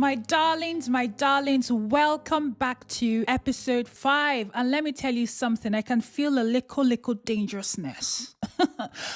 My darlings, welcome back to episode 5. And let me tell you something, I can feel a little dangerousness.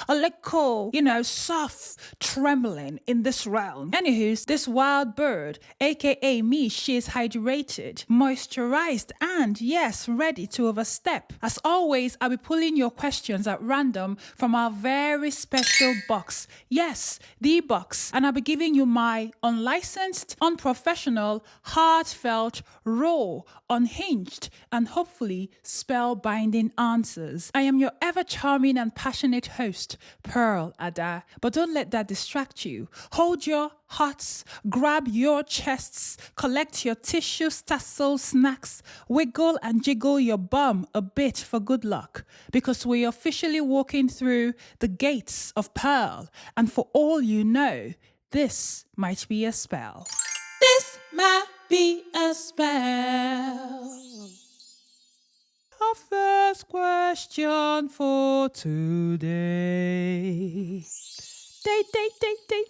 A little, soft trembling in this realm. Anywho, this wild bird, aka me, she is hydrated, moisturized, and yes, ready to overstep. As always, I'll be pulling your questions at random from our very special box. Yes, the box. And I'll be giving you my unlicensed, unprofessional, heartfelt, raw, unhinged, and hopefully spellbinding answers. I am your ever charming and passionate host, Pearl Ada. But don't let that distract you. Hold your hearts, grab your chests, collect your tissues, tassels, snacks, wiggle and jiggle your bum a bit for good luck, because we're officially walking through the gates of Pearl, and for all you know, this might be a spell. This might be a spell. Our first question for today.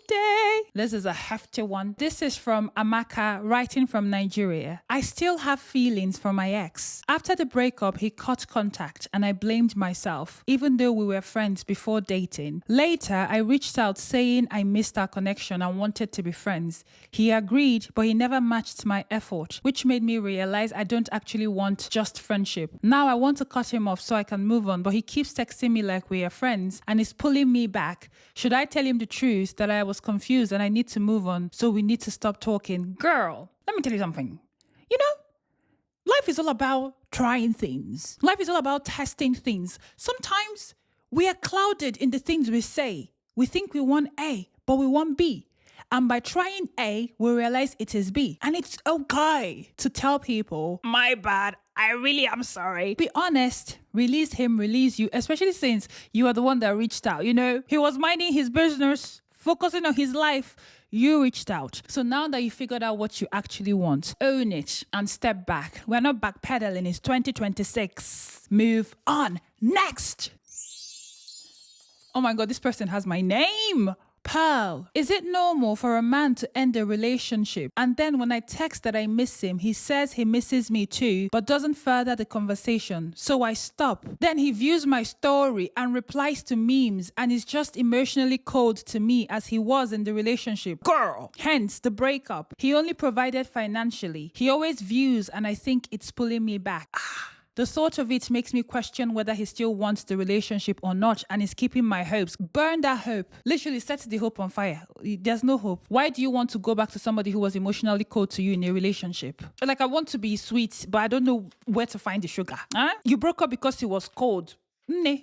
Day. This is a hefty one. This is from Amaka, writing from Nigeria. I still have feelings for my ex. After the breakup, he cut contact and I blamed myself, even though we were friends before dating. Later, I reached out saying I missed our connection and wanted to be friends. He agreed, but he never matched my effort, which made me realize I don't actually want just friendship. Now I want to cut him off so I can move on, but he keeps texting me like we are friends and is pulling me back. Should I tell him the truth that I was confused and I need to move on, so we need to stop talking? Girl, let me tell you something. Life is all about trying things. Life is all about testing things. Sometimes we are clouded in the things we say. We think we want A, but we want B. And by trying A, we realize it is B. And it's okay to tell people, my bad, I really am sorry. Be honest, release him, release you, especially since you are the one that reached out. He was minding his business, focusing on his life. You reached out. So now that you figured out what you actually want, own it and step back. We're not backpedaling. It's 2026. Move on. Next. Oh my God, this person has my name. Pearl, is it normal for a man to end a relationship and then when I text that I miss him, he says he misses me too, but doesn't further the conversation? So I stop. Then he views my story and replies to memes and is just emotionally cold to me as he was in the relationship. Girl! Hence the breakup. He only provided financially. He always views and I think it's pulling me back. The thought of it makes me question whether he still wants the relationship or not and is keeping my hopes. Burn that hope. Literally set the hope on fire. There's no hope. Why do you want to go back to somebody who was emotionally cold to you in a relationship? Like, I want to be sweet, but I don't know where to find the sugar. You broke up because he was cold. Nah.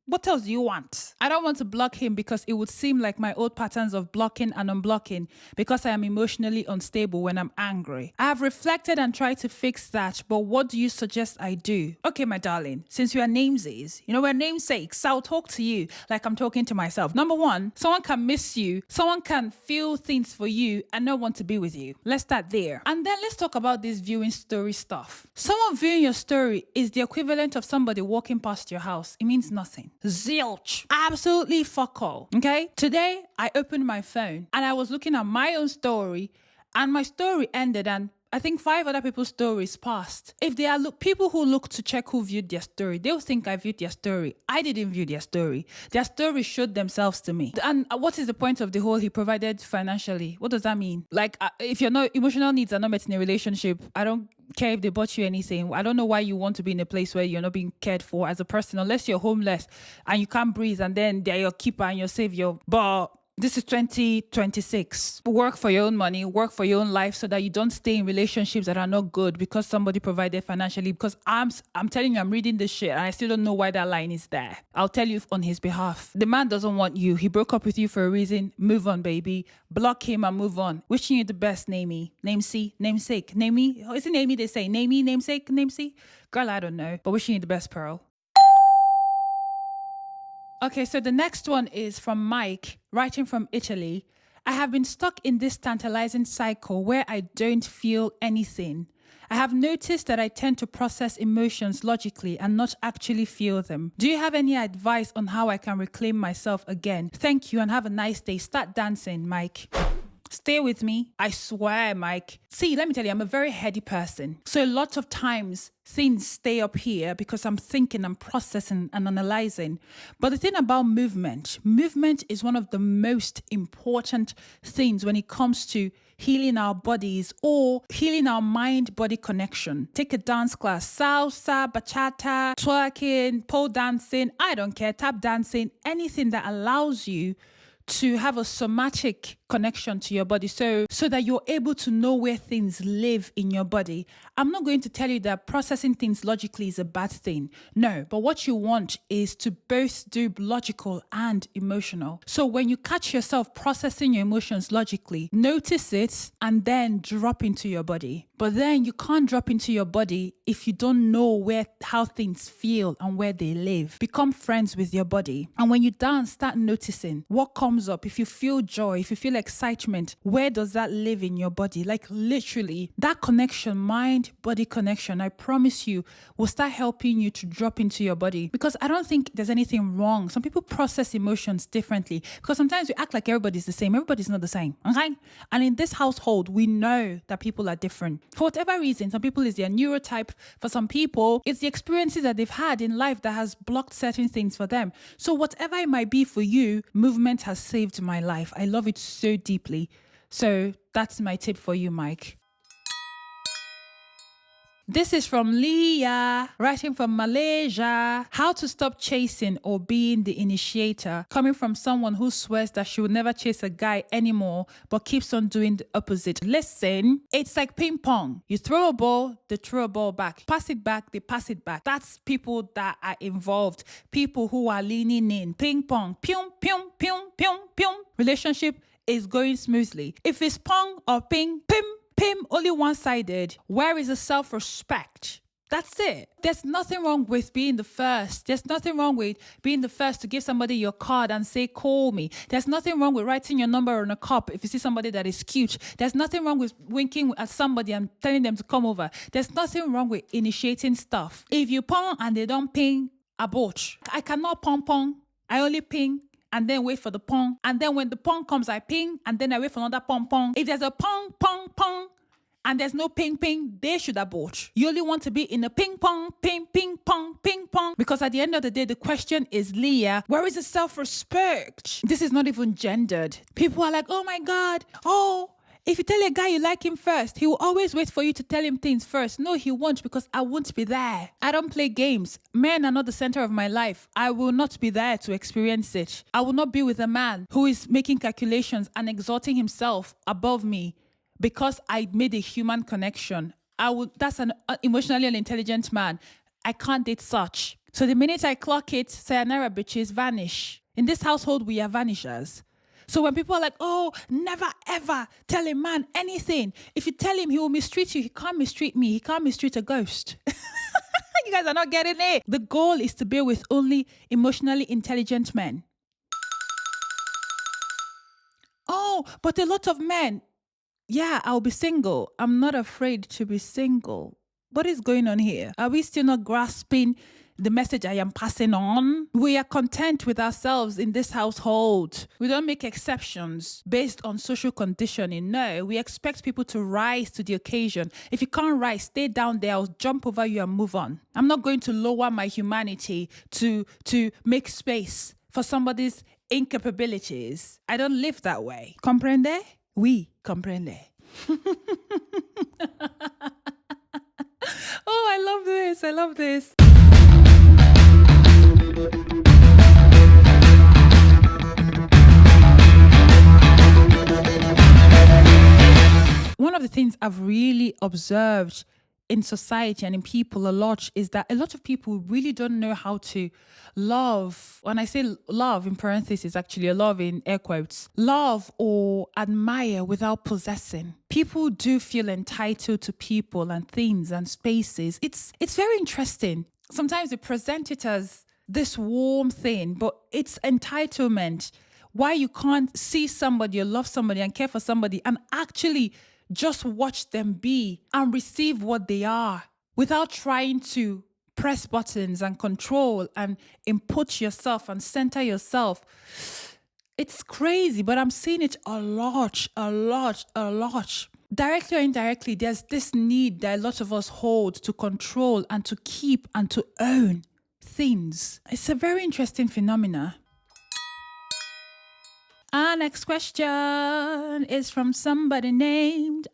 What else do you want? I don't want to block him because it would seem like my old patterns of blocking and unblocking because I am emotionally unstable when I'm angry. I have reflected and tried to fix that, but what do you suggest I do? Okay, my darling, since we are namesies, we're namesakes, I'll talk to you like I'm talking to myself. Number one, someone can miss you, someone can feel things for you and not want to be with you. Let's start there. And then let's talk about this viewing story stuff. Someone viewing your story is the equivalent of somebody walking past your house. It means nothing. Zilch. Absolutely fuck all. Okay? Today, I opened my phone and I was looking at my own story and my story ended and I think 5 other people's stories passed. If they are people who look to check who viewed their story, they'll think I viewed their story. I didn't view their story. Their story showed themselves to me. And what is the point of the whole he provided financially? What does that mean? Like, if your emotional needs are not met in a relationship, I don't care if they bought you anything. I don't know why you want to be in a place where you're not being cared for as a person, unless you're homeless and you can't breathe and then they're your keeper and your savior. But this is 2026. Work for your own money, work for your own life so that you don't stay in relationships that are not good because somebody provided financially. Because I'm telling you, I'm reading this shit and I still don't know why that line is there. I'll tell you on his behalf. The man doesn't want you. He broke up with you for a reason. Move on, baby. Block him and move on. Wishing you the best, Namey. Namesake. Namey. Is it Namey they say? Namey, namesake, namesake? Girl, I don't know. But wishing you the best, Pearl. Okay, so the next one is from Mike, writing from Italy. I have been stuck in this tantalizing cycle where I don't feel anything. I have noticed that I tend to process emotions logically and not actually feel them. Do you have any advice on how I can reclaim myself again? Thank you and have a nice day. Start dancing, Mike. Stay with me. I swear, Mike. See, let me tell you, I'm a very heady person. So a lot of times things stay up here because I'm thinking, I'm processing and analyzing. But the thing about movement is one of the most important things when it comes to healing our bodies or healing our mind-body connection. Take a dance class, salsa, bachata, twerking, pole dancing, I don't care, tap dancing, anything that allows you to have a somatic connection to your body so that you're able to know where things live in your body. I'm not going to tell you that processing things logically is a bad thing. No, but what you want is to both do logical and emotional. So when you catch yourself processing your emotions logically, notice it and then drop into your body. But then you can't drop into your body if you don't know how things feel and where they live. Become friends with your body. And when you dance, start noticing what comes up. If you feel joy, if you feel excitement, where does that live in your body? Like literally, that connection, mind-body connection, I promise you, will start helping you to drop into your body. Because I don't think there's anything wrong. Some people process emotions differently because sometimes we act like everybody's the same. Everybody's not the same. Okay? And in this household, we know that people are different. For whatever reason, some people is their neurotype. For some people, it's the experiences that they've had in life that has blocked certain things for them. So whatever it might be for you, movement has saved my life. I love it so deeply. So that's my tip for you, Mike. This is from Leah, writing from Malaysia. How to stop chasing or being the initiator, coming from someone who swears that she will never chase a guy anymore, but keeps on doing the opposite. Listen, it's like ping pong. You throw a ball, they throw a ball back. Pass it back, they pass it back. That's people that are involved. People who are leaning in. Ping pong. Pyum, pyum, pyum, pyum, pyum. Relationship is going smoothly. If it's pong or ping, pim, only one-sided. Where is the self-respect? That's it. There's nothing wrong with being the first. There's nothing wrong with being the first to give somebody your card and say, call me. There's nothing wrong with writing your number on a cup if you see somebody that is cute. There's nothing wrong with winking at somebody and telling them to come over. There's nothing wrong with initiating stuff. If you pong and they don't ping, abort. I cannot pong. I only ping and then wait for the pong. And then when the pong comes, I ping and then I wait for another pong. If there's a pong, and there's no ping, they should abort. You only want to be in a ping pong, ping pong. Because at the end of the day, the question is, Leah, where is the self-respect? This is not even gendered. People are like, oh my God, if you tell a guy you like him first, he will always wait for you to tell him things first. No, he won't, because I won't be there. I don't play games. Men are not the center of my life. I will not be there to experience it. I will not be with a man who is making calculations and exalting himself above me because I made a human connection. That's an emotionally unintelligent man. I can't date such. So the minute I clock it, sayonara bitches, vanish. In this household, we are vanishers. So when people are like, oh, never ever tell a man anything. If you tell him, he will mistreat you. He can't mistreat me. He can't mistreat a ghost. You guys are not getting it. The goal is to be with only emotionally intelligent men. Oh, but a lot of men, yeah, I'll be single. I'm not afraid to be single. What is going on here? Are we still not grasping the message I am passing on? We are content with ourselves in this household. We don't make exceptions based on social conditioning. No, we expect people to rise to the occasion. If you can't rise, stay down there. I'll jump over you and move on. I'm not going to lower my humanity to make space for somebody's incapabilities. I don't live that way. Comprende? Oui, comprende. Oh, I love this. I love this. One of the things I've really observed in society and in people a lot is that a lot of people really don't know how to love. When I say love in parentheses, actually a love in air quotes, love or admire without possessing. People do feel entitled to people and things and spaces. It's very interesting. Sometimes they present it as this warm thing, but it's entitlement. Why you can't see somebody or love somebody and care for somebody and actually just watch them be and receive what they are without trying to press buttons and control and input yourself and center yourself. It's crazy, but I'm seeing it a lot. Directly or indirectly, there's this need that a lot of us hold to control and to keep and to own things. It's a very interesting phenomena. Our next question is from somebody named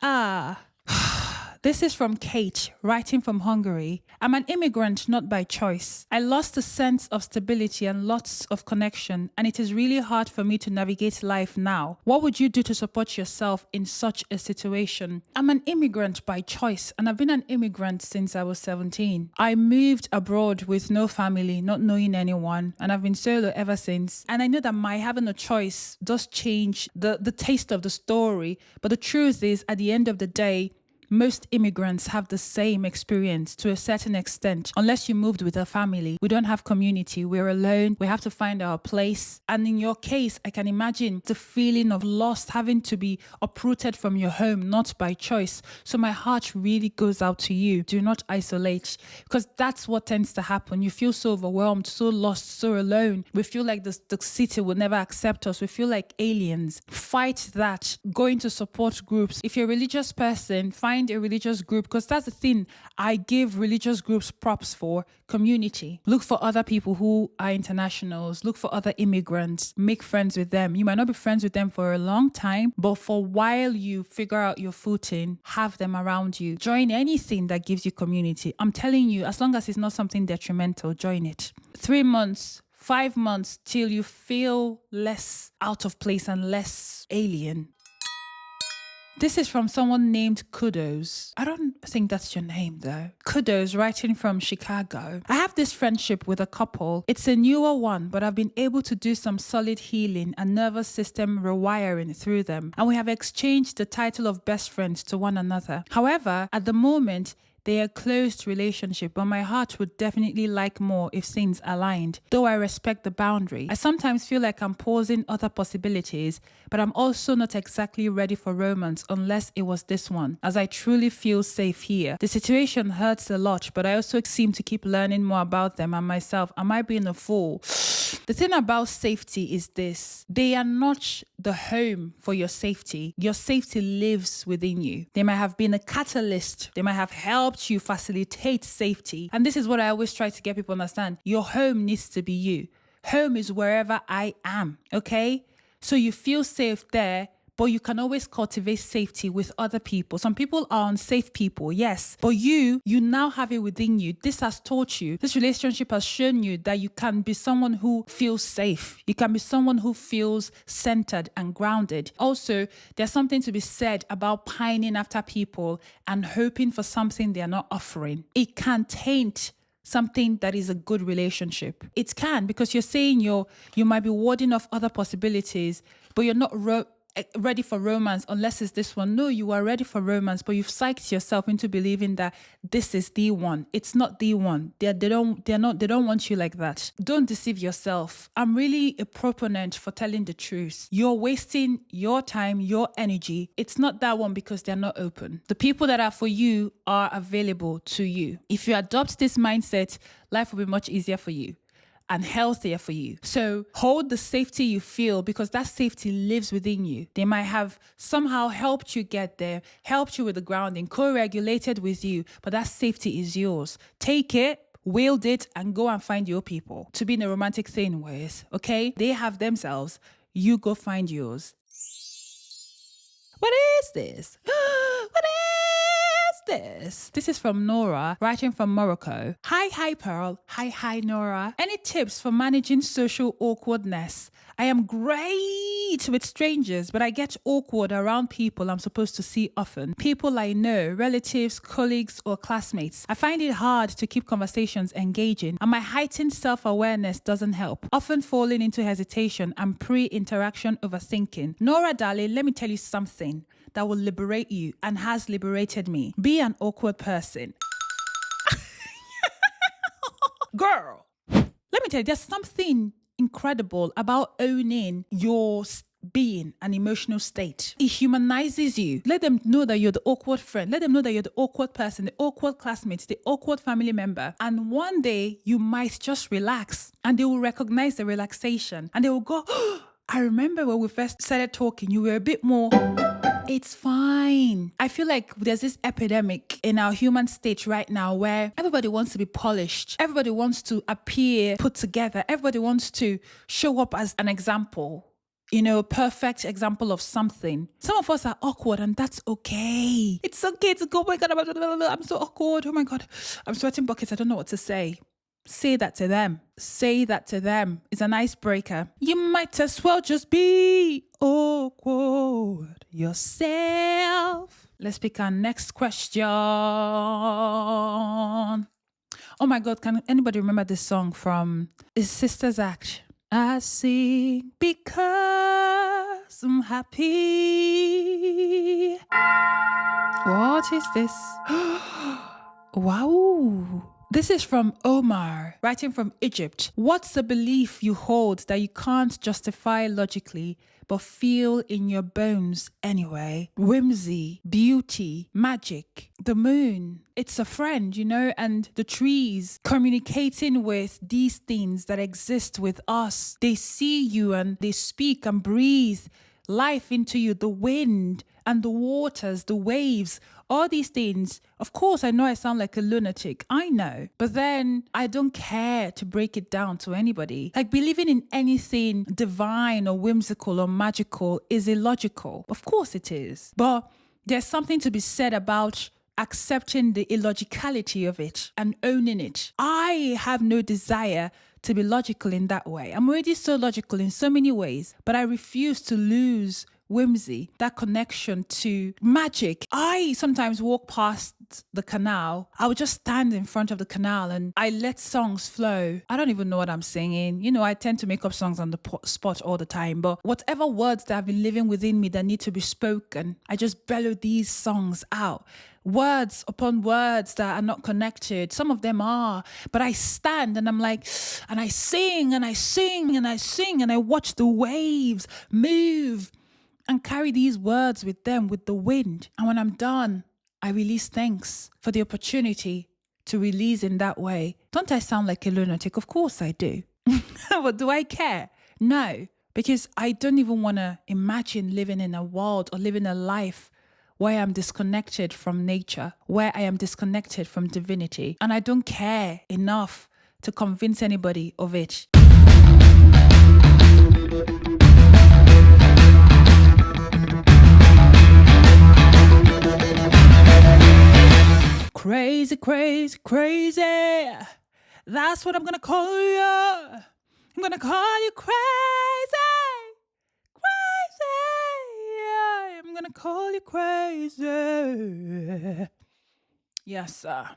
This is from Kate, writing from Hungary. I'm an immigrant, not by choice. I lost a sense of stability and lots of connection, and it is really hard for me to navigate life now. What would you do to support yourself in such a situation? I'm an immigrant by choice, and I've been an immigrant since I was 17. I moved abroad with no family, not knowing anyone, and I've been solo ever since. And I know that my having a choice does change the taste of the story, but the truth is, at the end of the day, most immigrants have the same experience to a certain extent. Unless you moved with a family, we don't have community. We're alone. We have to find our place. And in your case, I can imagine the feeling of lost, having to be uprooted from your home, not by choice. So my heart really goes out to you. Do not isolate, because that's what tends to happen. You feel so overwhelmed, so lost, so alone. We feel like the city will never accept us. We feel like aliens. Fight that. Go into support groups. If you're a religious person, find a religious group, because that's the thing I give religious groups props for. Community. Look for other people who are internationals. Look for other immigrants. Make friends with them. You might not be friends with them for a long time, but for a while you figure out your footing, have them around you. Join anything that gives you community. I'm telling you, as long as it's not something detrimental, join it. 3 months, 5 months till you feel less out of place and less alien. This is from someone named Kudos. I don't think that's your name though. Kudos, writing from Chicago. I have this friendship with a couple. It's a newer one, but I've been able to do some solid healing and nervous system rewiring through them. And we have exchanged the title of best friends to one another. However, at the moment, they are a closed relationship, but my heart would definitely like more if things aligned, though I respect the boundary. I sometimes feel like I'm pausing other possibilities, but I'm also not exactly ready for romance unless it was this one, as I truly feel safe here. The situation hurts a lot, but I also seem to keep learning more about them and myself. Am I being a fool? The thing about safety is this. They are not the home for your safety. Your safety lives within you. They might have been a catalyst. They might have helped you facilitate safety. And this is what I always try to get people to understand. Your home needs to be you. Home is wherever I am, okay? So you feel safe there, but you can always cultivate safety with other people. Some people are unsafe people, yes. But you now have it within you. This has taught you, this relationship has shown you that you can be someone who feels safe. You can be someone who feels centered and grounded. Also, there's something to be said about pining after people and hoping for something they're not offering. It can taint something that is a good relationship. It can, because you're saying you might be warding off other possibilities, but you're not ready for romance unless it's this one. No, you are ready for romance, but you've psyched yourself into believing that this is the one. It's not the one. They don't want you like that. Don't deceive yourself. I'm really a proponent for telling the truth. You're wasting your time, your energy. It's not that one because they're not open. The people that are for you are available to you. If you adopt this mindset, life will be much easier for you and healthier for you. So hold the safety you feel, because that safety lives within you. They might have somehow helped you get there, helped you with the grounding, co-regulated with you, but that safety is yours. Take it, wield it, and go and find your people to be in a romantic thing with, okay? They have themselves, you go find yours. What is this? What is this? This is from Nora, writing from Morocco. Hi, Pearl. Hi, Nora. Any tips for managing social awkwardness? I am great with strangers, but I get awkward around people I'm supposed to see often. People I know, relatives, colleagues, or classmates. I find it hard to keep conversations engaging, and my heightened self-awareness doesn't help, often falling into hesitation and pre-interaction overthinking. Nora, darling, let me tell you something that will liberate you and has liberated me. Be an awkward person. Girl, let me tell you, there's something incredible about owning your being an emotional state. It humanizes you. Let them know that you're the awkward friend. Let them know that you're the awkward person, the awkward classmate, the awkward family member. And one day you might just relax and they will recognize the relaxation and they will go, I remember when we first started talking, you were a bit more, it's fine. I feel like there's this epidemic in our human state right now where everybody wants to be polished. Everybody wants to appear put together. Everybody wants to show up as an example. Perfect example of something. Some of us are awkward and that's okay. It's okay to go, oh my God, I'm so awkward. Oh my God, I'm sweating buckets. I don't know what to say. Say that to them. Say that to them. It's an icebreaker. You might as well just be awkward yourself. Let's pick our next question. Oh my God, can anybody remember this song from Sisters Act? I sing because I'm happy. What is this? Wow. This is from Omar, writing from Egypt. What's the belief you hold that you can't justify logically, but feel in your bones anyway? Whimsy, beauty, magic, the moon. It's a friend, and the trees communicating with these things that exist with us. They see you and they speak and breathe life into you, the wind and the waters, the waves, all these things. Of course, I know I sound like a lunatic. I know. But then I don't care to break it down to anybody. Like believing in anything divine or whimsical or magical is illogical. Of course it is. But there's something to be said about accepting the illogicality of it and owning it. I have no desire to be logical in that way. I'm already so logical in so many ways, but I refuse to lose whimsy, that connection to magic. I sometimes walk past the canal. I would just stand in front of the canal and I let songs flow. I don't even know what I'm singing. I tend to make up songs on the spot all the time, but whatever words that have been living within me that need to be spoken, I just bellow these songs out. Words upon words that are not connected. Some of them are, but I stand and I'm like, and I sing and I sing and I sing and I watch the waves move and carry these words with them, with the wind. And when I'm done, I release thanks for the opportunity to release in that way. Don't I sound like a lunatic? Of course I do. But do I care? No, because I don't even want to imagine living in a world or living a life where I'm disconnected from nature, where I am disconnected from divinity. And I don't care enough to convince anybody of it. Crazy, crazy, crazy. That's what I'm going to call you. I'm going to call you crazy. Crazy. I'm going to call you crazy. Yes, sir.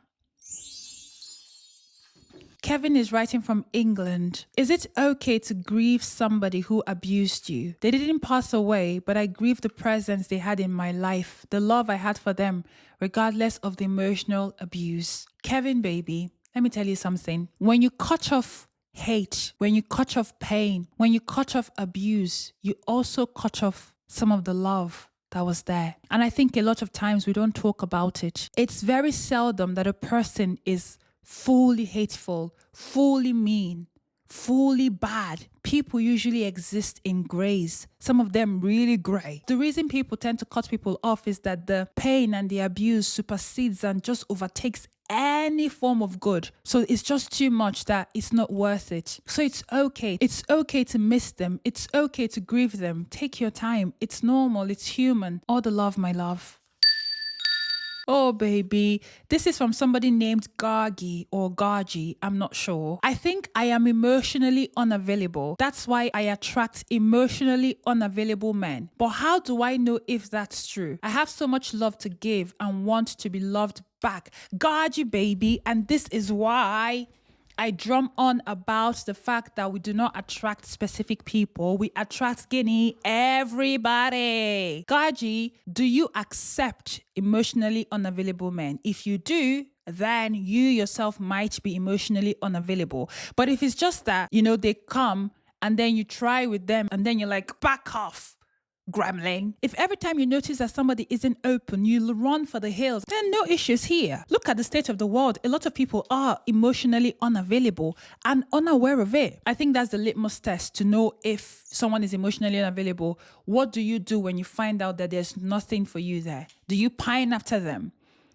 Kevin is writing from England. Is it okay to grieve somebody who abused you? They didn't pass away, but I grieve the presence they had in my life, the love I had for them, regardless of the emotional abuse. Kevin, baby, let me tell you something. When you cut off hate, when you cut off pain, when you cut off abuse, you also cut off some of the love that was there. And I think a lot of times we don't talk about it. It's very seldom that a person is fully hateful, fully mean, fully bad. People usually exist in grays, some of them really gray. The reason people tend to cut people off is that the pain and the abuse supersedes and just overtakes any form of good. So it's just too much that it's not worth it. So it's okay. It's okay to miss them. It's okay to grieve them. Take your time. It's normal. It's human. All the love, my love. Oh, baby. This is from somebody named Gargi or Gargi. I'm not sure. I think I am emotionally unavailable. That's why I attract emotionally unavailable men. But how do I know if that's true? I have so much love to give and want to be loved back. Gargi, baby. And this is why I drum on about the fact that we do not attract specific people. We attract everybody. Gaji, do you accept emotionally unavailable men? If you do, then you yourself might be emotionally unavailable. But if it's just that, they come and then you try with them and then you're like, back off. gremlin. If every time you notice that somebody isn't open, you run for the hills, then no issues here. Look at the state of the world. A lot of people are emotionally unavailable and unaware of it. I think that's the litmus test to know if someone is emotionally unavailable. What do you do when you find out that there's nothing for you there? Do you pine after them?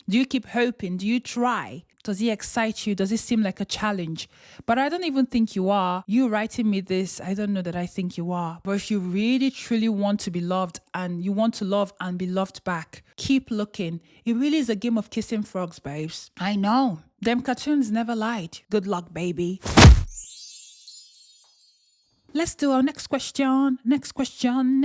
Do you keep hoping? Do you try? Does it excite you? Does it seem like a challenge? But I don't even think you are. You writing me this, I don't know that I think you are. But if you really truly want to be loved and you want to love and be loved back, keep looking. It really is a game of kissing frogs, babes. I know. Them cartoons never lied. Good luck, baby. Let's do our next question. Next question.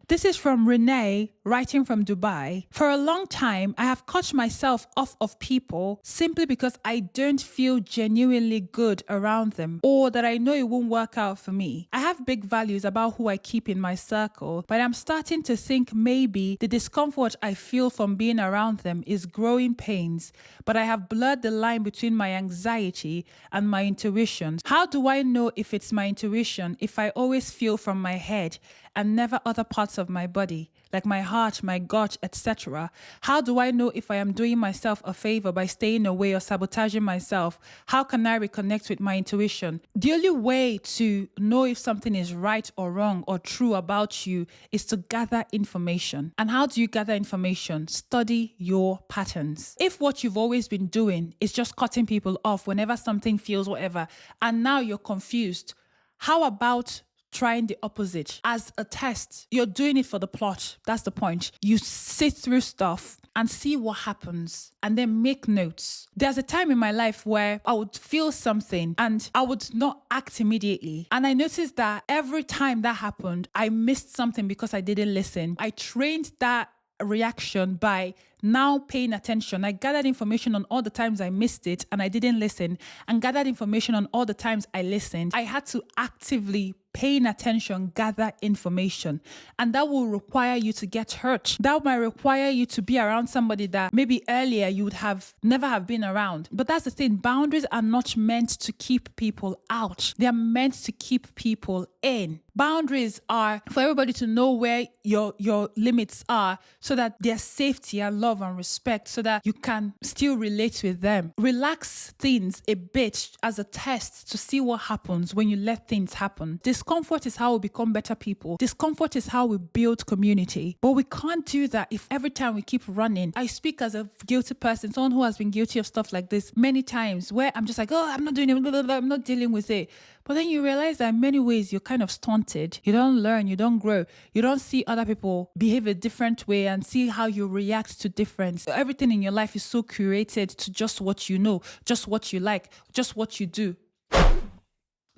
This is from Renee, writing from Dubai. For a long time, I have cut myself off of people simply because I don't feel genuinely good around them or that I know it won't work out for me. I have big values about who I keep in my circle, but I'm starting to think maybe the discomfort I feel from being around them is growing pains, but I have blurred the line between my anxiety and my intuition. How do I know if it's my intuition if I always feel from my head and never other parts of my body, like my heart, my gut, etc.? How do I know if I am doing myself a favor by staying away or sabotaging myself? How can I reconnect with my intuition? The only way to know if something is right or wrong or true about you is to gather information. And how do you gather information? Study your patterns. If what you've always been doing is just cutting people off whenever something feels whatever, and now you're confused, how about trying the opposite as a test? You're doing it for the plot. That's the point. You sit through stuff and see what happens and then make notes. There's a time in my life where I would feel something and I would not act immediately. And I noticed that every time that happened, I missed something because I didn't listen. I trained that reaction by now paying attention. I gathered information on all the times I missed it and I didn't listen, and gathered information on all the times I listened. I had to actively paying attention, gather information. And that will require you to get hurt. That might require you to be around somebody that maybe earlier you would have never have been around. But that's the thing. Boundaries are not meant to keep people out. They are meant to keep people in. Boundaries are for everybody to know where your limits are so that there's safety and love and respect, so that you can still relate with them. Relax things a bit as a test to see what happens when you let things happen. Discomfort is how we become better people. Discomfort is how we build community. But we can't do that if every time we keep running. I speak as a guilty person, someone who has been guilty of stuff like this many times, where I'm just like, oh, I'm not doing it, blah, blah, blah, I'm not dealing with it. But then you realize that in many ways you're kind of stunted. You don't learn, you don't grow. You don't see other people behave a different way and see how you react to difference. Everything in your life is so curated to just what you know, just what you like, just what you do.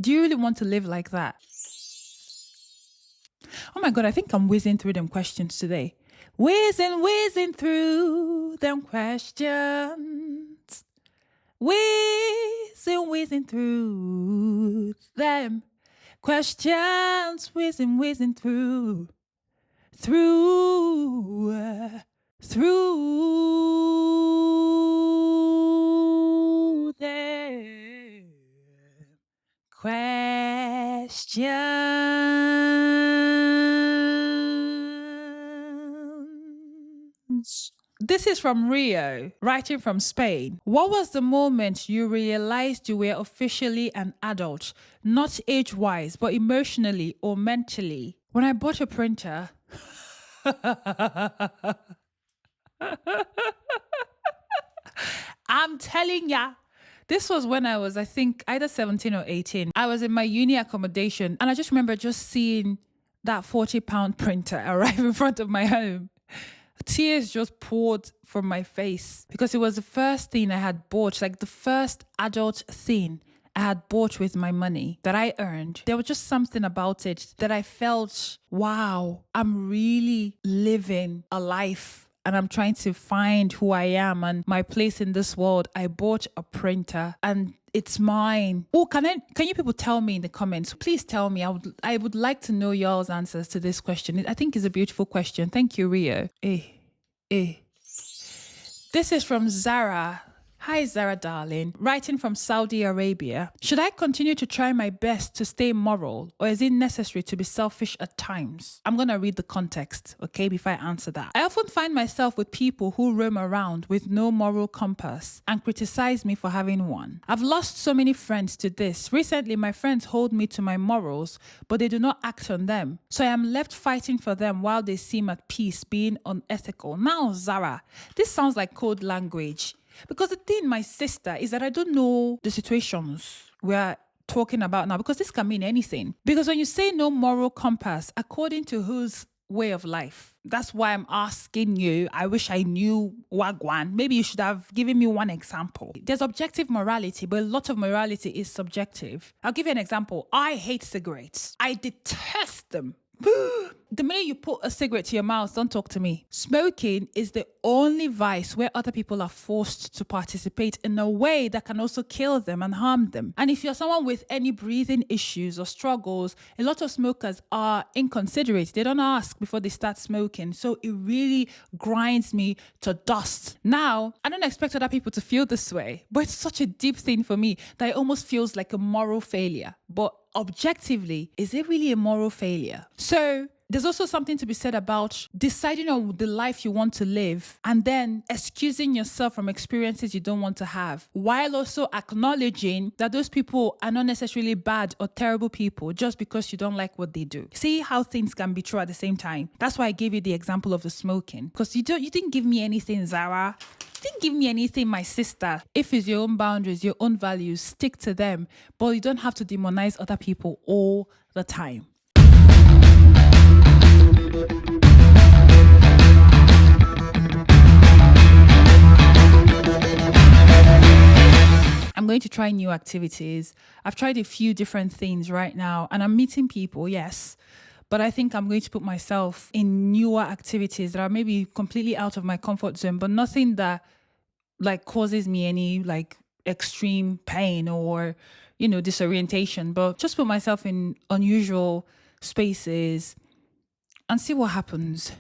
Do you really want to live like that? Oh my God, I think I'm whizzing through them questions today. Whizzing through them questions. Whizzing through them questions. Whizzing through them questions. This is from Rio, writing from Spain. What was the moment you realized you were officially an adult, not age-wise, but emotionally or mentally? When I bought a printer. I'm telling ya. This was when I was, I think, either 17 or 18. I was in my uni accommodation and I just remember just seeing that 40-pound printer arrive in front of my home. Tears just poured from my face because it was the first thing I had bought, like the first adult thing I had bought with my money that I earned. There was just something about it that I felt, wow, I'm really living a life and I'm trying to find who I am and my place in this world. I bought a printer and it's mine. Oh, can you people tell me in the comments? Please tell me. I would like to know y'all's answers to this question. I think it's a beautiful question. Thank you, Rio. This is from Zara. Hi, Zara darling. Writing from Saudi Arabia. Should I continue to try my best to stay moral, or is it necessary to be selfish at times? I'm going to read the context, okay, before I answer that. I often find myself with people who roam around with no moral compass and criticize me for having one. I've lost so many friends to this. Recently, my friends hold me to my morals, but they do not act on them. So I am left fighting for them while they seem at peace, being unethical. Now, Zara, this sounds like code language. Because the thing, my sister, is that I don't know the situations we're talking about now, because this can mean anything. Because when you say no moral compass, according to whose way of life? That's why I'm asking you. I wish I knew Wagwan. Maybe you should have given me one example. There's objective morality, but a lot of morality is subjective. I'll give you an example. I hate cigarettes. I detest them. The minute you put a cigarette to your mouth, don't talk to me. Smoking is the only vice where other people are forced to participate in a way that can also kill them and harm them. And if you're someone with any breathing issues or struggles, a lot of smokers are inconsiderate. They don't ask before they start smoking. So it really grinds me to dust. Now, I don't expect other people to feel this way, but it's such a deep thing for me that it almost feels like a moral failure. But objectively, is it really a moral failure? So there's also something to be said about deciding on the life you want to live and then excusing yourself from experiences you don't want to have, while also acknowledging that those people are not necessarily bad or terrible people just because you don't like what they do. See how things can be true at the same time. That's why I gave you the example of the smoking, because you didn't give me anything, Zara. You didn't give me anything, my sister. If it's your own boundaries, your own values, stick to them. But you don't have to demonize other people all the time. I'm going to try new activities. I've tried a few different things right now, and I'm meeting people, yes. But I think I'm going to put myself in newer activities that are maybe completely out of my comfort zone, but nothing that causes me any extreme pain or, disorientation. But just put myself in unusual spaces and see what happens.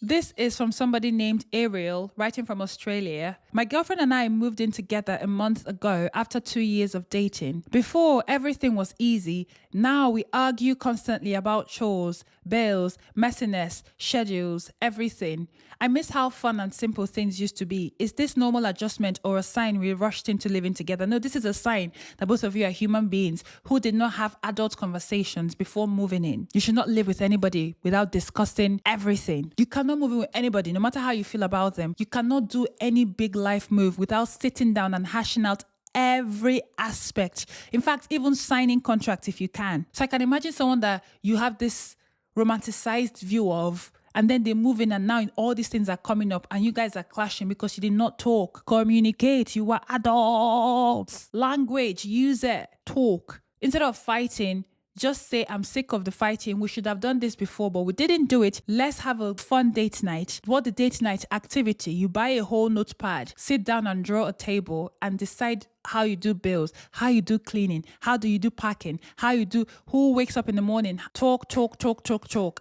This is from somebody named Ariel, writing from Australia. My girlfriend and I moved in together a month ago after 2 years of dating. Before, everything was easy. Now we argue constantly about chores, bills, messiness, schedules, everything. I miss how fun and simple things used to be. Is this normal adjustment or a sign we rushed into living together? No, this is a sign that both of you are human beings who did not have adult conversations before moving in. You should not live with anybody without discussing everything. You cannot move in with anybody, no matter how you feel about them. You cannot do any big life move without sitting down and hashing out every aspect. In fact, even signing contracts if you can. So I can imagine someone that you have this romanticized view of, and then they move in and now all these things are coming up and you guys are clashing because you did not talk, communicate. You were adults. Language, use it, talk. Instead of fighting, just say, I'm sick of the fighting. We should have done this before, but we didn't do it. Let's have a fun date night. What the date night activity? You buy a whole notepad, sit down and draw a table and decide how you do bills, how you do cleaning, how do you do packing, who wakes up in the morning, talk,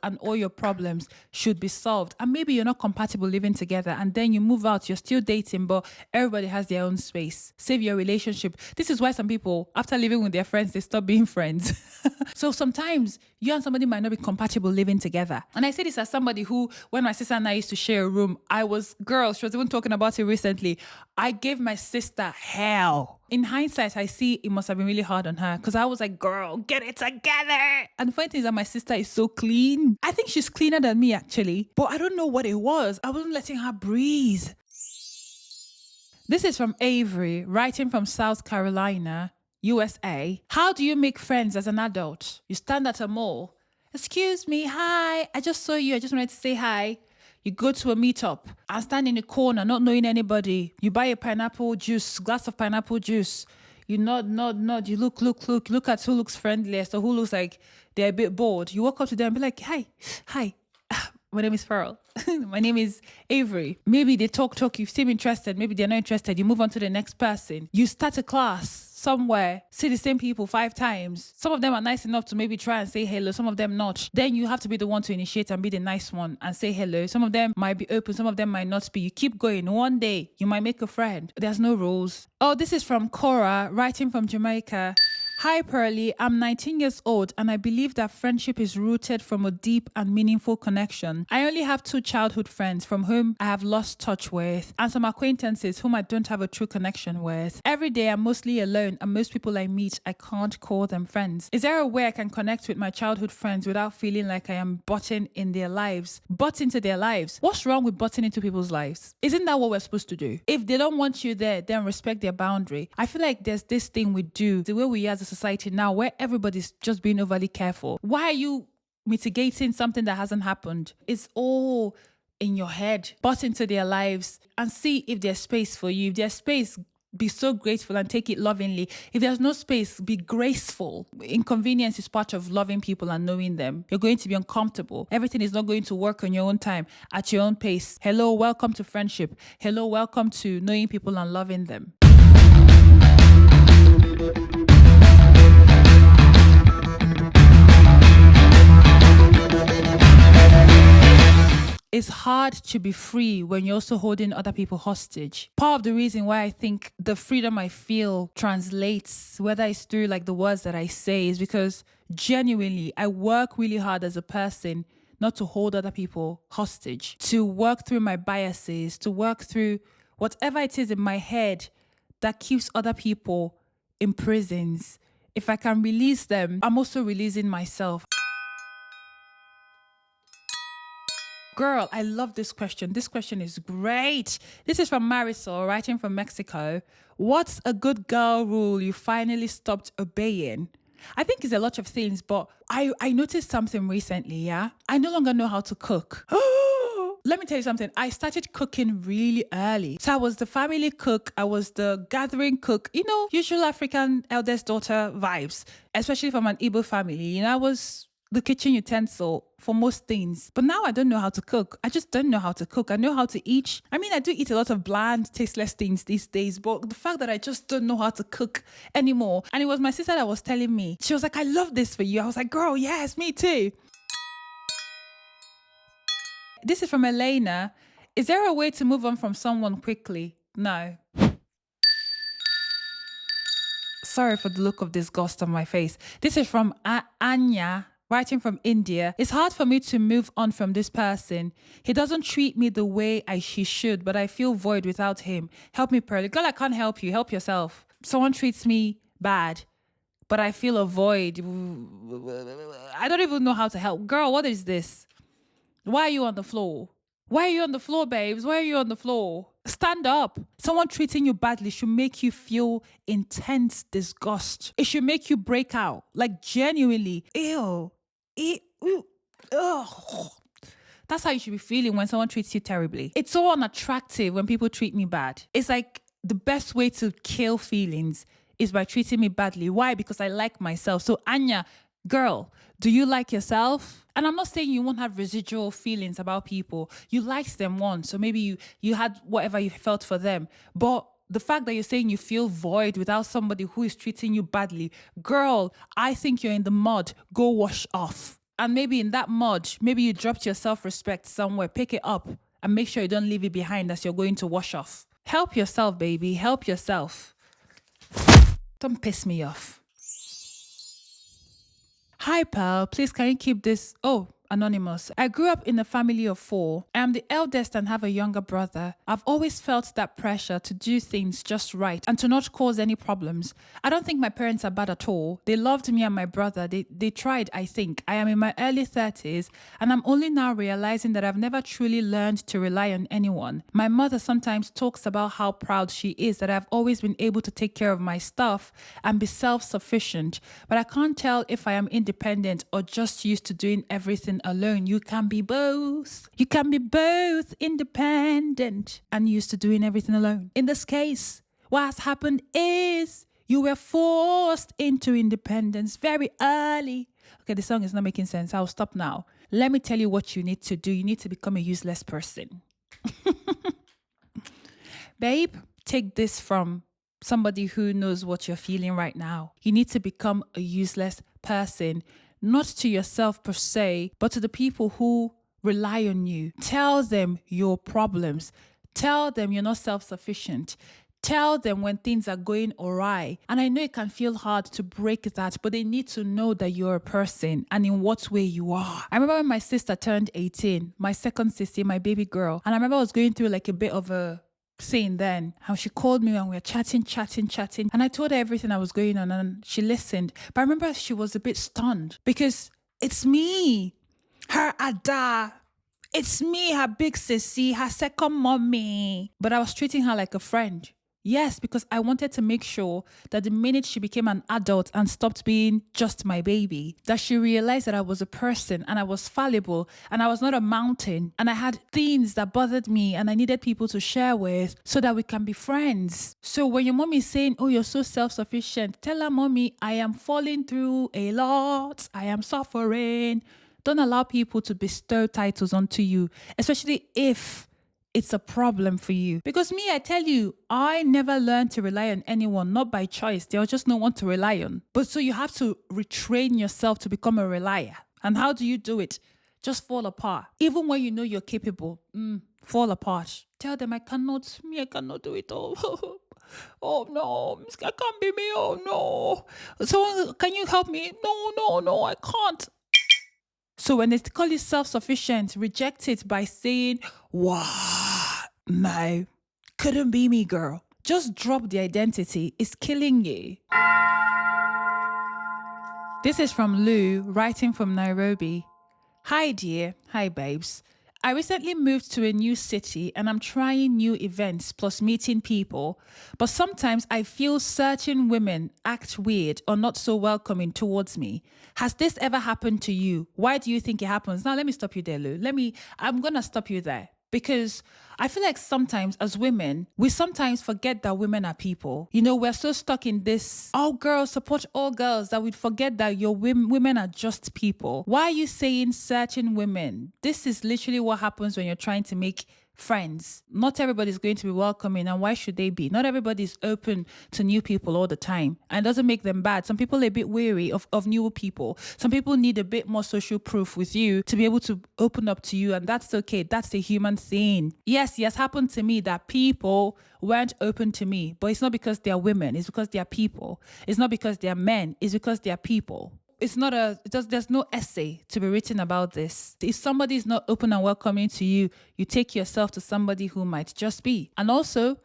and all your problems should be solved. And maybe you're not compatible living together and then you move out, you're still dating, but everybody has their own space. Save your relationship. This is why some people, after living with their friends, they stop being friends. So sometimes you and somebody might not be compatible living together. And I say this as somebody who, when my sister and I used to share a room, she was even talking about it recently. I gave my sister hell. In hindsight, I see it must have been really hard on her because I was like, girl, get it together. And the funny thing is that my sister is so clean. I think she's cleaner than me actually, but I don't know what it was. I wasn't letting her breathe. This is from Avery, writing from South Carolina, USA. How do you make friends as an adult? You stand at a mall. Excuse me, hi. I just saw you. I just wanted to say hi. You go to a meetup and stand in a corner, not knowing anybody. You buy a glass of pineapple juice. You nod. You look at who looks friendliest or who looks like they're a bit bored. You walk up to them and be like, hi. My name is Pearl. My name is Avery. Maybe they talk. You seem interested. Maybe they're not interested. You move on to the next person. You start a class. somewhere, see the same people 5 times. Some of them are nice enough to maybe try and say hello, some of them not. Then you have to be the one to initiate and be the nice one and say hello. Some of them might be open, some of them might not be. You keep going. One day, you might make a friend. There's no rules. Oh, this is from Cora, writing from Jamaica. Hi, Pearlie. I'm 19 years old and I believe that friendship is rooted from a deep and meaningful connection. I only have 2 childhood friends from whom I have lost touch with and some acquaintances whom I don't have a true connection with. Every day I'm mostly alone and most people I meet, I can't call them friends. Is there a way I can connect with my childhood friends without feeling like I am butting in their lives? Butt into their lives? What's wrong with butting into people's lives? Isn't that what we're supposed to do? If they don't want you there, then respect their boundary. I feel like there's this thing we do, the way we as a society now, where everybody's just being overly careful. Why are you mitigating something that hasn't happened? It's all in your head. Butt into their lives and see if there's space for you. If there's space, be so grateful and take it lovingly. If there's no space, be graceful. Inconvenience is part of loving people and knowing them. You're going to be uncomfortable. Everything is not going to work on your own time, at your own pace. Hello, welcome to friendship. Hello, welcome to knowing people and loving them. It's hard to be free when you're also holding other people hostage. Part of the reason why I think the freedom I feel translates, whether it's through like the words that I say, is because genuinely I work really hard as a person not to hold other people hostage, to work through my biases, to work through whatever it is in my head that keeps other people in prisons. If I can release them, I'm also releasing myself. Girl, I love this question. This question is great. This is from Marisol, writing from Mexico. What's a good girl rule you finally stopped obeying? I think it's a lot of things, but I noticed something recently, yeah? I no longer know how to cook. Let me tell you something. I started cooking really early. So I was the family cook. I was the gathering cook. You know, usual African eldest daughter vibes, especially from an Igbo family. You know, I was the kitchen utensil for most things. But now I don't know how to cook. I just don't know how to cook. I know how to eat. I mean, I do eat a lot of bland, tasteless things these days, but the fact that I just don't know how to cook anymore. And it was my sister that was telling me. She was like, I love this for you. I was like, girl, yes, me too. This is from Elena. Is there a way to move on from someone quickly? No. Sorry for the look of disgust on my face. This is from Anya, writing from India. It's hard for me to move on from this person. He doesn't treat me the way he should, but I feel void without him. Help me, Pearlie. Girl, I can't help you. Help yourself. Someone treats me bad, but I feel a void. I don't even know how to help. Girl, what is this? Why are you on the floor? Why are you on the floor, babes? Why are you on the floor? Stand up. Someone treating you badly should make you feel intense disgust. It should make you break out. Like genuinely. Ew. Ugh. That's how you should be feeling when someone treats you terribly. It's so unattractive when people treat me bad. It's like the best way to kill feelings is by treating me badly. Why? Because I like myself. So Anya, girl, do you like yourself? And I'm not saying you won't have residual feelings about people. You liked them once, so maybe you had whatever you felt for them. But the fact that you're saying you feel void without somebody who is treating you badly, girl, I think you're in the mud. Go wash off. And maybe in that mud, maybe you dropped your self-respect somewhere. Pick it up and make sure you don't leave it behind as you're going to wash off. Help yourself, baby. Help yourself. Don't piss me off. Hi, pal. Please, can you keep this? Oh, anonymous. I grew up in a family of 4. I am the eldest and have a younger brother. I've always felt that pressure to do things just right and to not cause any problems. I don't think my parents are bad at all. They loved me and my brother. They tried, I think. I am in my early 30s and I'm only now realizing that I've never truly learned to rely on anyone. My mother sometimes talks about how proud she is that I've always been able to take care of my stuff and be self-sufficient. But I can't tell if I am independent or just used to doing everything alone. You can be both. You can be both independent and used to doing everything alone. In this case, what's happened is you were forced into independence very early. Okay, the song is not making sense. I'll stop now. Let me tell you what you need to do. You need to become a useless person. Babe, take this from somebody who knows what you're feeling right now. You need to become a useless person, not to yourself per se, but to the people who rely on you. Tell them your problems. Tell them you're not self-sufficient. Tell them when things are going awry. And I know it can feel hard to break that, but they need to know that you're a person and in what way you are. I remember when my sister turned 18, my second sister, my baby girl, and I remember I was going through like a bit of a saying then how she called me and we were chatting. And I told her everything that was going on and she listened. But I remember she was a bit stunned because it's me, her Ada. It's me, her big sissy, her second mommy. But I was treating her like a friend. Yes, because I wanted to make sure that the minute she became an adult and stopped being just my baby, that she realized that I was a person and I was fallible and I was not a mountain and I had things that bothered me and I needed people to share with so that we can be friends. So when your mommy is saying, oh, you're so self-sufficient, tell her, mommy, I am falling through a lot. I am suffering. Don't allow people to bestow titles onto you, especially if it's a problem for you. Because me, I tell you, I never learned to rely on anyone, not by choice. There was just no one to rely on. But so you have to retrain yourself to become a relier. And how do you do it? Just fall apart. Even when you know you're capable, fall apart. Tell them, I cannot do it all. Oh no, it can't be me. Oh no. So can you help me? No, I can't. So when they call you self-sufficient, reject it by saying, wow, no, couldn't be me, girl. Just drop the identity. It's killing you. This is from Lou, writing from Nairobi. Hi, dear. Hi, babes. I recently moved to a new city and I'm trying new events plus meeting people. But sometimes I feel certain women act weird or not so welcoming towards me. Has this ever happened to you? Why do you think it happens? Now, let me stop you there, Lou. I'm going to stop you there. Because I feel like sometimes as women, we sometimes forget that women are people. You know, we're so stuck in this, all girls support all girls, that we forget that women are just people. Why are you saying certain women? This is literally what happens when you're trying to make friends. Not everybody's going to be welcoming, and why should they be? Not everybody's open to new people all the time, and it doesn't make them bad. Some people are a bit wary of new people. Some people need a bit more social proof with you to be able to open up to you, and that's okay. That's a human thing. Yes, it has happened to me that people weren't open to me, but it's not because they're women. It's because they're people. It's not because they're men. It's because they're people. There's no essay to be written about this. If somebody is not open and welcoming to you, you take yourself to somebody who might just be. And also,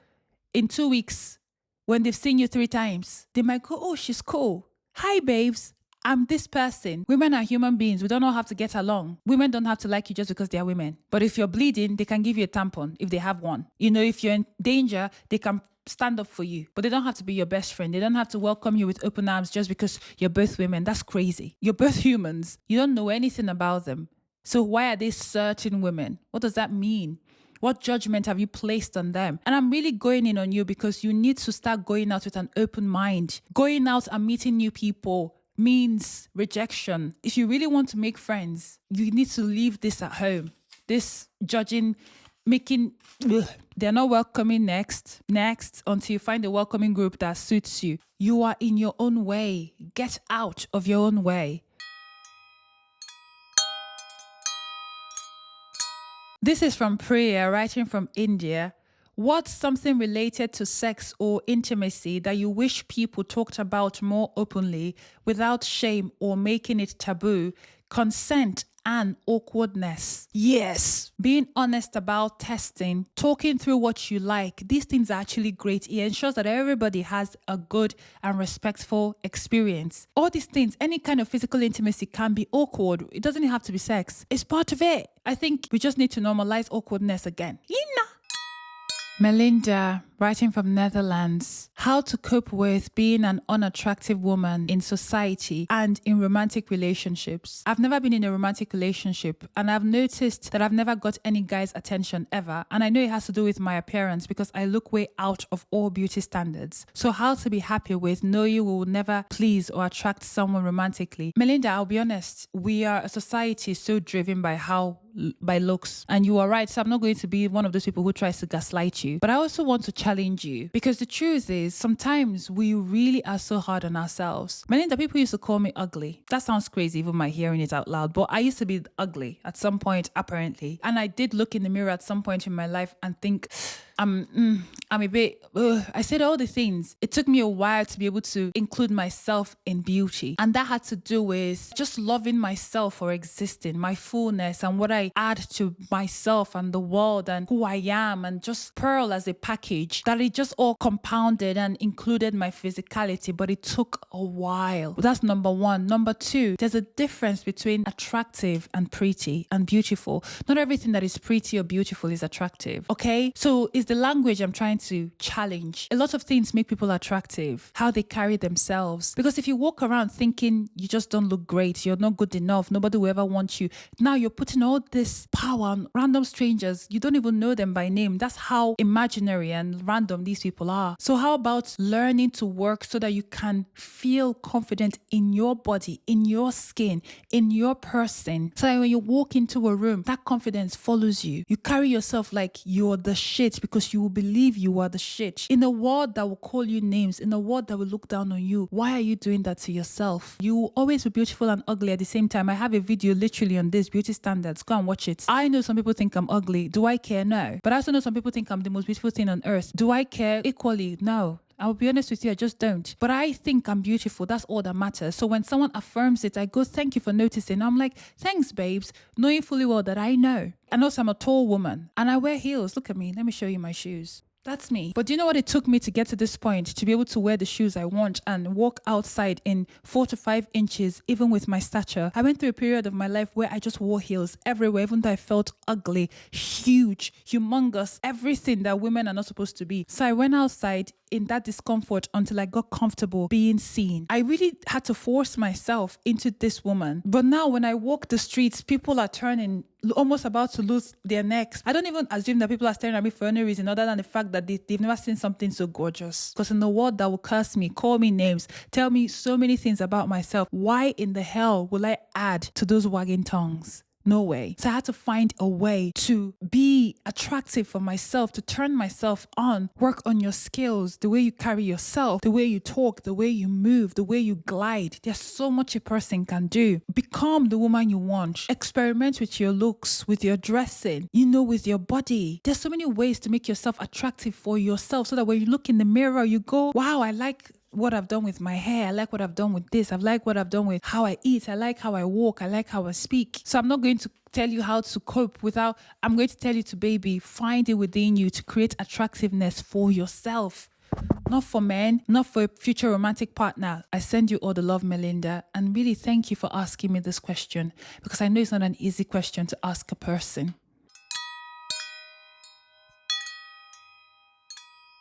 in 2 weeks, when they've seen you 3 times, they might go, oh, she's cool. Hi, babes. I'm this person. Women are human beings. We don't all have to get along. Women don't have to like you just because they are women. But if you're bleeding, they can give you a tampon if they have one. You know, if you're in danger, they can stand up for you, but they don't have to be your best friend. They don't have to welcome you with open arms just because you're both women. That's crazy. You're both humans. You don't know anything about them. So why are they certain women? What does that mean? What judgment have you placed on them? And I'm really going in on you because you need to start going out with an open mind. Going out and meeting new people means rejection. If you really want to make friends, you need to leave this at home. This judging, they're not welcoming next until you find a welcoming group that suits you. You are in your own way. Get out of your own way. This is from Priya, writing from India. What's something related to sex or intimacy that you wish people talked about more openly without shame or making it taboo? Consent and awkwardness. Yes. Being honest about testing, talking through what you like. These things are actually great. It ensures that everybody has a good and respectful experience. All these things, any kind of physical intimacy can be awkward. It doesn't have to be sex. It's part of it. I think we just need to normalize awkwardness again. Melinda, writing from Netherlands. How to cope with being an unattractive woman in society and in romantic relationships. I've never been in a romantic relationship and I've noticed that I've never got any guy's attention ever. And I know it has to do with my appearance because I look way out of all beauty standards. So how to be happy with knowing you will never please or attract someone romantically. Melinda, I'll be honest, we are a society so driven by looks. And you are right, so I'm not going to be one of those people who tries to gaslight you. But I also want to challenge you. Because the truth is, sometimes we really are so hard on ourselves. Many the people used to call me ugly. That sounds crazy, even my hearing it out loud. But I used to be ugly at some point, apparently. And I did look in the mirror at some point in my life and think, I'm a bit, I said all the things. It took me a while to be able to include myself in beauty. And that had to do with just loving myself for existing, my fullness and what I add to myself and the world and who I am, and just Pearl as a package, that it just all compounded and included my physicality. But it took a while. That's number one. Number two, there's a difference between attractive and pretty and beautiful. Not everything that is pretty or beautiful is attractive. Okay? So it's the language I'm trying to challenge. A lot of things make people attractive, how they carry themselves. Because if you walk around thinking you just don't look great, you're not good enough, nobody will ever want you, now you're putting all this power on random strangers. You don't even know them by name. That's how imaginary and random these people are. So how about learning to work so that you can feel confident in your body, in your skin, in your person, so that when you walk into a room, that confidence follows you. You carry yourself like you're the shit, because you will believe you are the shit. In a world that will call you names, in a world that will look down on you, why are you doing that to yourself? You will always be beautiful and ugly at the same time. I have a video literally on this, beauty standards. Go and watch it. I know some people think I'm ugly. Do I care? No. But I also know some people think I'm the most beautiful thing on earth. Do I care equally? No. I'll be honest with you, I just don't. But I think I'm beautiful. That's all that matters. So when someone affirms it, I go, thank you for noticing. I'm like, thanks, babes, knowing fully well that I know. And also, I'm a tall woman and I wear heels. Look at me. Let me show you my shoes. That's me. But do you know what it took me to get to this point, to be able to wear the shoes I want and walk outside in 4 to 5 inches, even with my stature? I went through a period of my life where I just wore heels everywhere, even though I felt ugly, huge, humongous, everything that women are not supposed to be. So I went outside in that discomfort until I got comfortable being seen. I really had to force myself into this woman. But now when I walk the streets, people are turning, almost about to lose their necks. I don't even assume that people are staring at me for any reason other than the fact that they've never seen something so gorgeous. Because in the world that will curse me, call me names, tell me so many things about myself, why in the hell will I add to those wagging tongues? No way. So I had to find a way to be attractive for myself, to turn myself on, work on your skills, the way you carry yourself, the way you talk, the way you move, the way you glide. There's so much a person can do. Become the woman you want. Experiment with your looks, with your dressing, with your body. There's so many ways to make yourself attractive for yourself so that when you look in the mirror, you go, wow, I like what I've done with my hair. I like what I've done with this. I like what I've done with how I eat. I like how I walk. I like how I speak. So I'm not going to tell you how to cope I'm going to tell you to, baby, find it within you to create attractiveness for yourself. Not for men, not for a future romantic partner. I send you all the love, Melinda, and really thank you for asking me this question, because I know it's not an easy question to ask a person.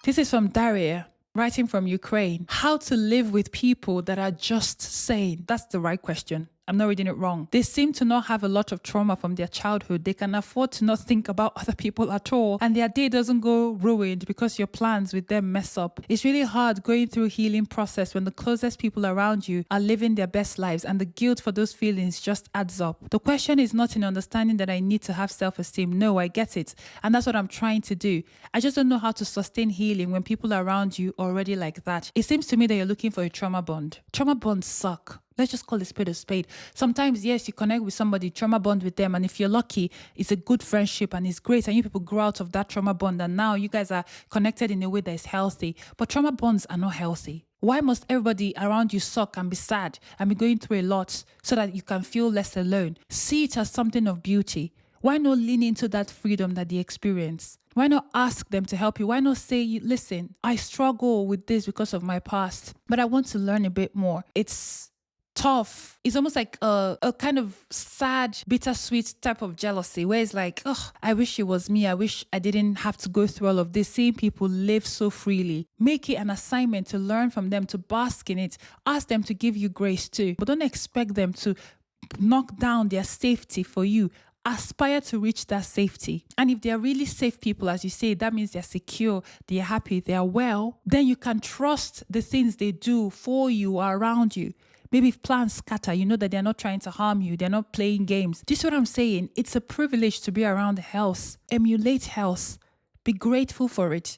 This is from Daria, writing from Ukraine. How to live with people that are just sane? That's the right question. I'm not reading it wrong. They seem to not have a lot of trauma from their childhood. They can afford to not think about other people at all. And their day doesn't go ruined because your plans with them mess up. It's really hard going through a healing process when the closest people around you are living their best lives and the guilt for those feelings just adds up. The question is not in understanding that I need to have self-esteem. No, I get it. And that's what I'm trying to do. I just don't know how to sustain healing when people around you are already like that. It seems to me that you're looking for a trauma bond. Trauma bonds suck. Let's just call a spade a spade. Sometimes, yes, you connect with somebody, trauma bond with them. And if you're lucky, it's a good friendship and it's great. And you people grow out of that trauma bond. And now you guys are connected in a way that is healthy. But trauma bonds are not healthy. Why must everybody around you suck and be sad and be going through a lot so that you can feel less alone? See it as something of beauty. Why not lean into that freedom that they experience? Why not ask them to help you? Why not say, listen, I struggle with this because of my past, but I want to learn a bit more. It's tough. It's almost like a kind of sad, bittersweet type of jealousy where it's like, oh, I wish it was me. I wish I didn't have to go through all of this. Seeing people live so freely. Make it an assignment to learn from them, to bask in it. Ask them to give you grace too. But don't expect them to knock down their safety for you. Aspire to reach that safety. And if they're really safe people, as you say, that means they're secure, they're happy, they're well, then you can trust the things they do for you or around you. Maybe if plans scatter, you know that they're not trying to harm you. They're not playing games. Do you see what I'm saying? It's a privilege to be around health. Emulate health. Be grateful for it.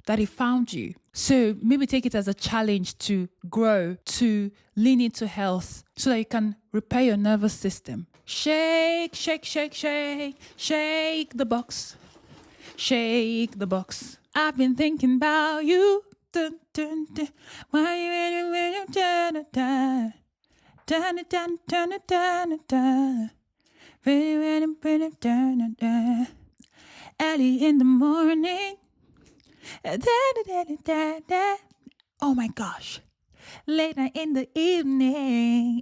that he found you. So maybe take it as a challenge to grow, to lean into health so that you can repair your nervous system. Shake, shake, shake, shake, shake the box. Shake the box. I've been thinking about you. Dun, dun, dun. Why you dun, dun, dun. Dun, dun, dun, dun, dun, dun. Early in the morning. Oh my gosh. Later in the evening.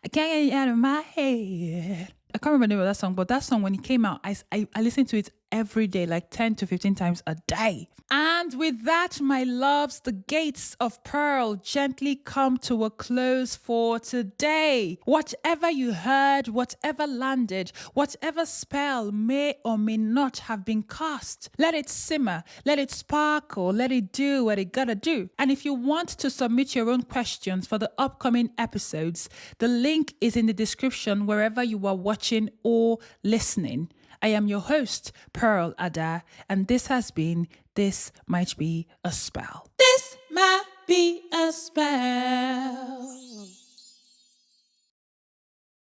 I can't get it out of my head. I can't remember the name of that song, but that song, when it came out, I listened to it every day, like 10 to 15 times a day. And with that, my loves, the gates of Pearl gently come to a close for today. Whatever you heard, whatever landed, whatever spell may or may not have been cast, let it simmer, let it sparkle, let it do what it gotta do. And if you want to submit your own questions for the upcoming episodes, the link is in the description wherever you are watching or listening. I am your host, Pearl Ada, and this has been This Might Be a Spell. This might be a spell.